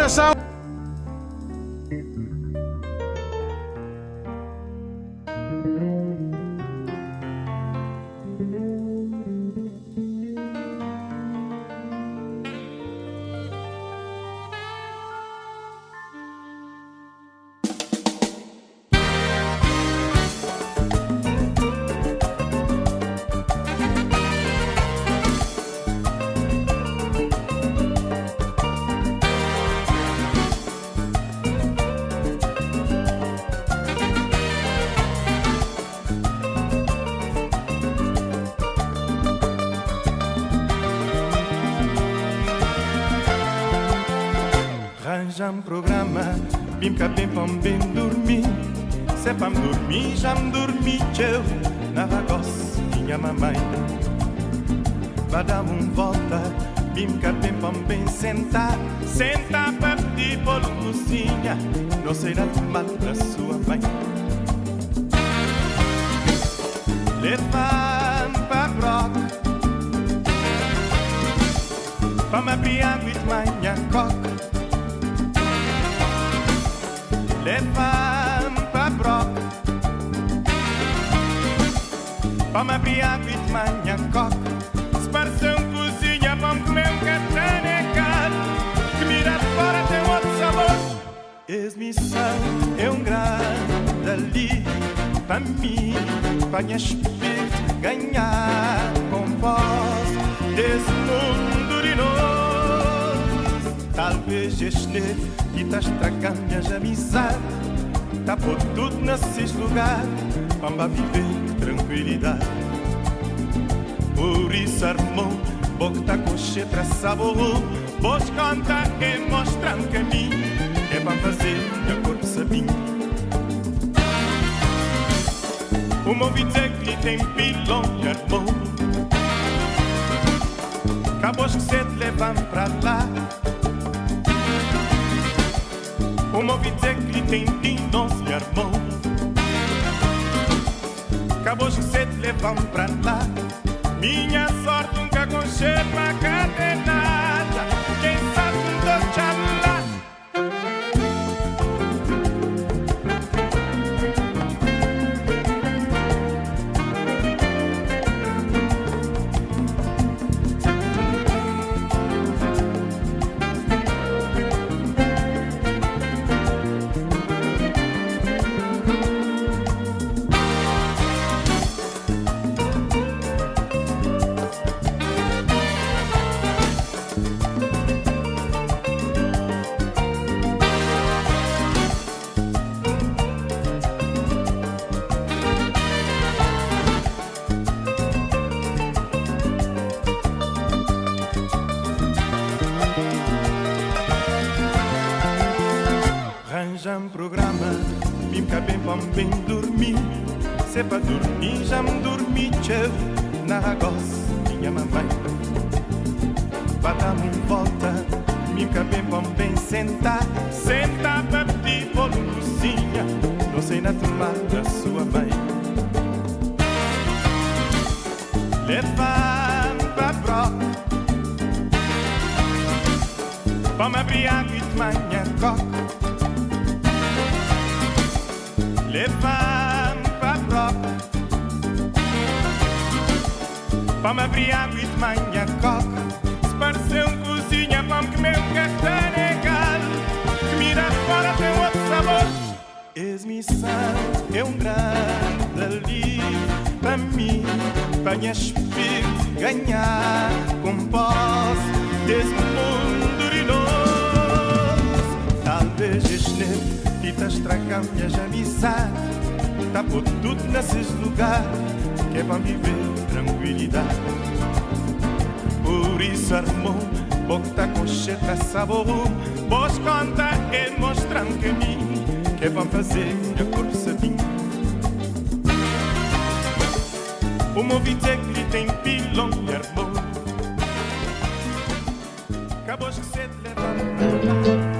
coração. Já me programa, bim cá bem para bem dormir. Se é para me dormir, já me dormi eu. Na vagoce, minha mamãe. Vai dar volta, bim cá bem para bem sentar. Sentar para pedir bolo cozinha. Não sei nada mal da sua mãe. Levanta para broca, para me abrir água e de manhã coca. Leva-me pra broca, pra me abrir água e de manhã coca. Se pareceu cozinha, vamos comer catanecado. Que mira de fora tem outro sabor. Ex-missão é grande ali pra mim, pra minha espírito ganhar com voz desse mundo de nós. Talvez este e tá estragando minhas amizades. Tá por tudo nesses lugares, para viver tranquilidade. Por isso, irmão, boca tá com cheiro sabor. Vos contar e mostrar um caminho que é para fazer meu corpo sabinho. O meu ouvi dizer que tem pilão, irmão. Acabou que você te leva pra lá. O meu ouvi dizer que tem não se armou. Acabou que você te levam pra lá. Minha sorte nunca conchego a cadenada. Quem sabe um doce lá. Já-me programa, bim cá bem para bem dormir. Se é para dormir, já me dormi eu. Na gosse, minha mamãe. Vai dar-me volta, bim cá bem para bem sentar. Sentar para pedir bolo cozinha. Não sei nada mal da sua mãe. Leva-me para broca, para me abrir água e de manhã coca. Leva-me pra broca, pra me abrir água e de manhã coca. Se pareceu cozinha, vamos comer catanecado. Que mira fora tem outro sabor. Ex-missão é grande ali pra mim, pra minha espírito ganhar com posse desse mundo de nós. Talvez este e tá estragando minhas amizades. Tá por tudo nesses lugares que é para viver tranquilidade. Por isso, irmão, boca tá com cheiro de sabor. Vos contar e mostrar um caminho que é para fazer meu corpo sabinho. O meu ouvi dizer que tem pilão, irmão. Acabou que você te leva.